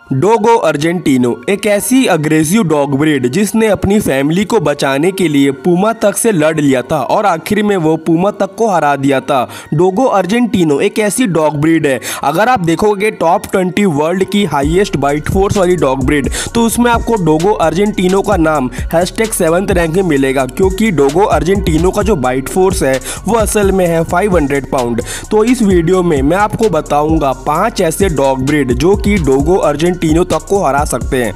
डोगो Argentino एक ऐसी aggressive dog breed जिसने अपनी फैमिली को बचाने के लिए पूमा तक से लड़ लिया था और आखिर में वो पूमा तक को हरा दिया था। डोगो अर्जेंटिनो एक ऐसी डॉग ब्रीड है, अगर आप देखोगे टॉप 20 वर्ल्ड की हाईएस्ट बाइट फोर्स वाली डॉग ब्रीड तो उसमें आपको डोगो अर्जेंटिनो का नाम #7th रैंक में मिलेगा, क्योंकि डोगो अर्जेंटिनो का जो बाइट फोर्स है वो असल में है 500 पाउंड। तो इस वीडियो में मैं आपको बताऊंगा 5 ऐसे डॉग ब्रीड जो कि डोगो अर्जेंटिनो तक को हरा सकते हैं।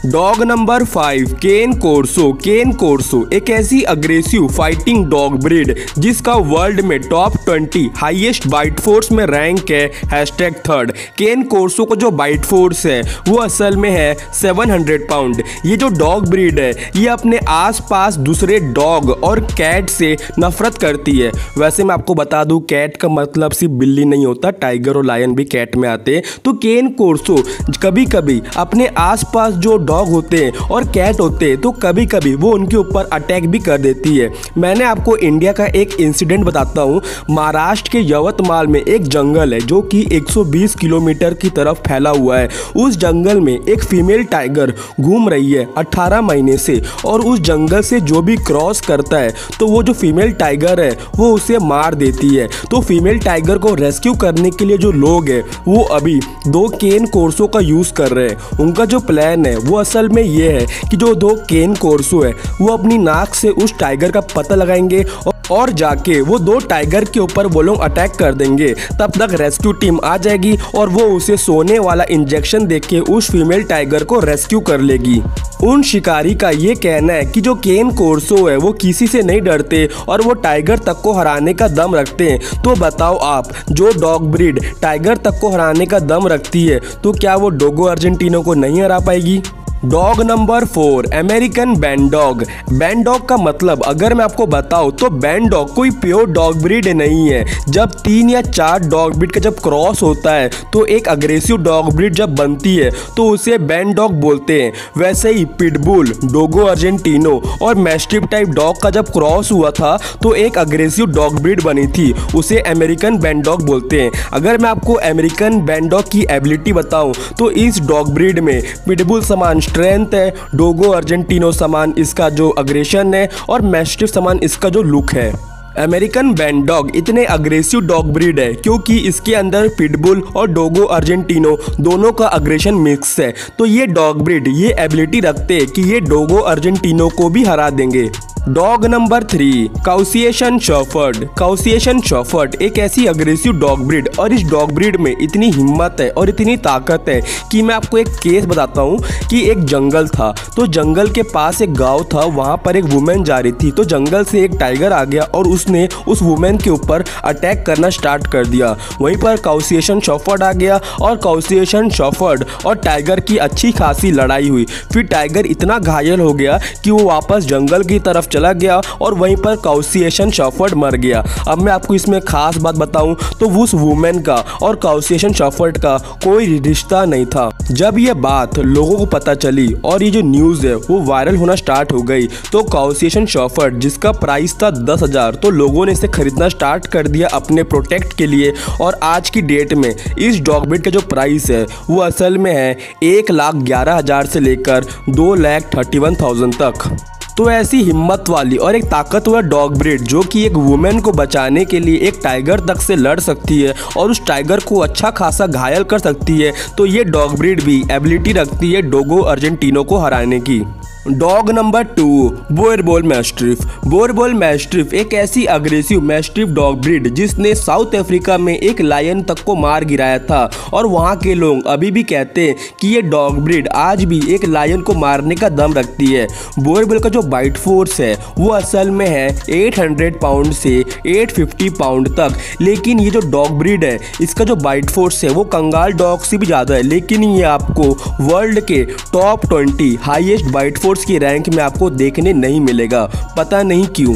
डॉग नंबर 5 केन कोर्सो। केन कोर्सो एक ऐसी अग्रेसिव फाइटिंग डॉग ब्रीड जिसका वर्ल्ड में टॉप 20 हाईएस्ट बाइट फोर्स में रैंक है #3rd। केन कोर्सो का जो बाइट फोर्स है वो असल में है 700 पाउंड। ये जो डॉग ब्रीड है ये अपने आसपास दूसरे डॉग और कैट से नफरत करती है। वैसे मैं आपको बता दूं कैट का मतलब सिर्फ बिल्ली नहीं होता, टाइगर और लायन भी कैट में आते हैं। तो केन कोर्सो कभी कभी अपने आसपास जो डॉग होते हैं और कैट होते हैं तो कभी कभी वो उनके ऊपर अटैक भी कर देती है। मैंने आपको इंडिया का एक इंसिडेंट बताता हूँ। महाराष्ट्र के यवतमाल में एक जंगल है जो कि 120 किलोमीटर की तरफ फैला हुआ है। उस जंगल में एक फीमेल टाइगर घूम रही है 18 महीने से, और उस जंगल से जो भी क्रॉस करता है तो वो जो फीमेल टाइगर है वो उसे मार देती है। तो फीमेल टाइगर को रेस्क्यू करने के लिए जो लोग हैं वो अभी 2 केन कोर्सो का यूज़ कर रहे हैं। उनका जो प्लान है वो असल में ये है कि जो 2 केन कोर्सो है वो अपनी नाक से उस टाइगर का पता लगाएंगे और जाके वो 2 टाइगर के ऊपर वो लोग अटैक कर देंगे। तब तक रेस्क्यू टीम आ जाएगी और वो उसे सोने वाला इंजेक्शन देके उस फीमेल टाइगर को रेस्क्यू कर लेगी। उन शिकारी का ये कहना है कि जो केन कोर्सो है वो किसी से नहीं डरते और वो टाइगर तक को हराने का दम रखते हैं। तो बताओ आप, जो डॉग ब्रीड टाइगर तक को हराने का दम रखती है तो क्या वो डोगो अर्जेंटिनो को नहीं हरा पाएगी? Dog number 4 American band dog. Band dog का मतलब अगर मैं आपको बताऊं तो बैंड डॉग कोई प्योर डॉग ब्रीड नहीं है। जब 3 या 4 डॉग ब्रीड का जब क्रॉस होता है तो एक अग्रेसिव डॉग ब्रीड जब बनती है तो उसे बैंड डॉग बोलते हैं। वैसे ही पिटबुल, डोगो अर्जेंटिनो और मैस्टिफ टाइप डॉग का जब क्रॉस हुआ था तो एक अग्रेसिव डॉग ब्रीड बनी थी, उसे अमेरिकन बैंड डॉग बोलते हैं। अगर मैं आपको अमेरिकन बैंड डॉग की एबिलिटी बताऊं तो इस डॉग ब्रीड में पिटबुल समान स्ट्रेंथ है, डोगो अर्जेंटिनो समान इसका जो अग्रेशन है और मैस्टिफ समान इसका जो लुक है। अमेरिकन बैंड डॉग इतने अग्रेसिव डॉग ब्रीड है क्योंकि इसके अंदर पिटबुल और डोगो अर्जेंटिनो दोनों का अग्रेशन मिक्स है। तो ये डॉग ब्रीड ये एबिलिटी रखते हैं कि ये डोगो अर्जेंटिनो को भी हरा देंगे। Dog number 3 Caucasian shepherd. Caucasian shepherd एक ऐसी अग्रेसिव डॉग ब्रीड, और इस डॉग ब्रीड में इतनी हिम्मत है और इतनी ताकत है कि मैं आपको एक केस बताता हूँ कि एक जंगल था, तो जंगल के पास एक गांव था, वहाँ पर एक वुमेन जा रही थी। तो जंगल से एक टाइगर आ गया और उसने उस वुमेन के ऊपर अटैक करना स्टार्ट कर दिया। वहीं पर काउसिएशन शेफर्ड आ गया और काउसिएशन शेफर्ड और टाइगर की अच्छी खासी लड़ाई हुई। फिर टाइगर इतना घायल हो गया कि वो वापस जंगल की तरफ चला गया और वहीं पर काउसिएशन शेफर्ड मर गया। अब मैं आपको इसमें खास बात बताऊं तो उस वुमेन का और काउसिएशन शेफर्ड का कोई रिश्ता नहीं था। जब ये बात लोगों को पता चली और ये जो न्यूज़ है वो वायरल होना स्टार्ट हो गई तो काउसिएशन शेफर्ड जिसका प्राइस था 10,000 तो लोगों ने इसे खरीदना स्टार्ट कर दिया अपने प्रोटेक्ट के लिए। और आज की डेट में इस डॉग ब्रीड का जो प्राइस है वो असल में है 1,11,000 से लेकर 2,31,000 तक। तो ऐसी हिम्मत वाली और एक ताकतवर डॉग ब्रीड जो कि एक वुमेन को बचाने के लिए एक टाइगर तक से लड़ सकती है और उस टाइगर को अच्छा खासा घायल कर सकती है, तो ये डॉग ब्रीड भी एबिलिटी रखती है डोगो अर्जेंटिनो को हराने की। Dog number 2 Boerboel mastiff. Boerboel mastiff एक ऐसी अग्रेसिव मैस्टिफ डॉग ब्रीड जिसने साउथ अफ्रीका में एक लायन तक को मार गिराया था, और वहाँ के लोग अभी भी कहते हैं कि ये डॉग ब्रीड आज भी एक लायन को मारने का दम रखती है। बोयरबोल का जो बाइट फोर्स है वो असल में है 800 पाउंड से 850 पाउंड तक, लेकिन ये जो डॉग ब्रीड है इसका जो बाइट फोर्स है वो कंगाल डॉग से भी ज़्यादा है, लेकिन ये आपको वर्ल्ड के टॉप 20 हाईएस्ट बाइट फोर्स की रैंक में आपको देखने नहीं मिलेगा। पता नहीं क्यों।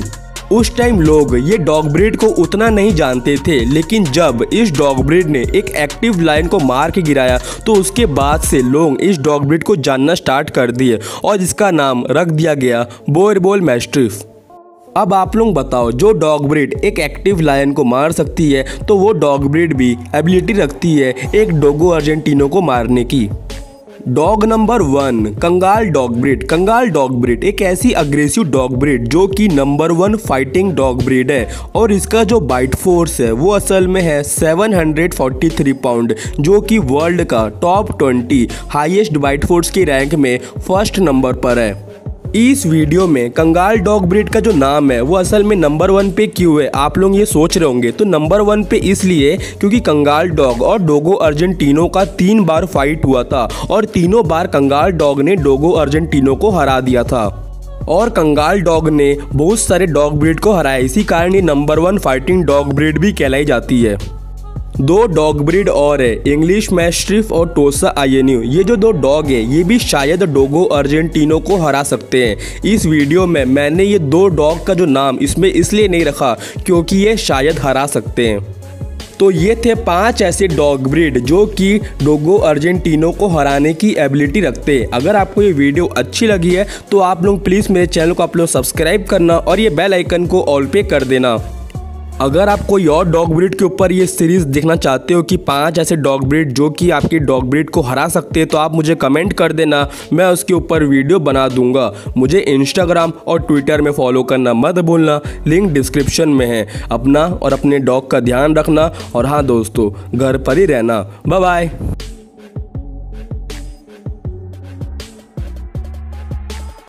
उस टाइम लोग ये डॉग ब्रीड को उतना नहीं जानते थे, लेकिन जब इस डॉग ब्रीड ने एक एक्टिव लायन को मार के गिराया तो उसके बाद से लोग इस डॉग ब्रीड को जानना स्टार्ट कर दिए और इसका नाम रख दिया गया बोयरबोल मैस्टिफ। अब आप लोग बताओ, जो डॉग ब्रीड एक एक्टिव लायन को मार सकती है तो वो डॉग ब्रीड भी एबिलिटी रखती है एक डोगो अर्जेंटिनो को मारने की। डॉग नंबर 1, कंगाल डॉग ब्रीड। कंगाल डॉग ब्रीड एक ऐसी अग्रेसिव डॉग ब्रीड जो कि नंबर 1 फाइटिंग डॉग ब्रीड है और इसका जो बाइट फोर्स है वो असल में है 743 पाउंड, जो कि वर्ल्ड का टॉप 20 हाईएस्ट बाइट फोर्स की रैंक में फर्स्ट नंबर पर है। इस वीडियो में कंगाल डॉग ब्रीड का जो नाम है वो असल में नंबर 1 पे क्यों है, आप लोग ये सोच रहे होंगे। तो नंबर 1 पे इसलिए क्योंकि कंगाल डॉग और डोगो अर्जेंटिनो का 3 बार फाइट हुआ था और तीनों बार कंगाल डॉग ने डोगो अर्जेंटिनो को हरा दिया था और कंगाल डॉग ने बहुत सारे डॉग ब्रीड को हराया। इसी कारण ये नंबर 1 फाइटिंग डॉग ब्रीड भी कहलाई जाती है। 2 डॉग ब्रीड और है, इंग्लिश मैस्टिफ और टोसा आयन्यू। ये जो 2 डॉग है ये भी शायद डोगो अर्जेंटिनो को हरा सकते हैं। इस वीडियो में मैंने ये 2 डॉग का जो नाम इसमें इसलिए नहीं रखा क्योंकि ये शायद हरा सकते हैं। तो ये थे 5 ऐसे डॉग ब्रीड जो कि डोगो अर्जेंटिनो को हराने की एबिलिटी रखते हैं। अगर आपको ये वीडियो अच्छी लगी है तो आप लोग प्लीज़ मेरे चैनल को आप लोग सब्सक्राइब करना और ये बेल आइकन को ऑल पे कर देना। अगर आप कोई और डॉग ब्रीड के ऊपर ये सीरीज़ देखना चाहते हो कि 5 ऐसे डॉग ब्रीड जो कि आपकी डॉग ब्रीड को हरा सकते हैं तो आप मुझे कमेंट कर देना, मैं उसके ऊपर वीडियो बना दूंगा। मुझे इंस्टाग्राम और ट्विटर में फॉलो करना मत भूलना, लिंक डिस्क्रिप्शन में है। अपना और अपने डॉग का ध्यान रखना और हाँ दोस्तों, घर पर ही रहना। Bye bye.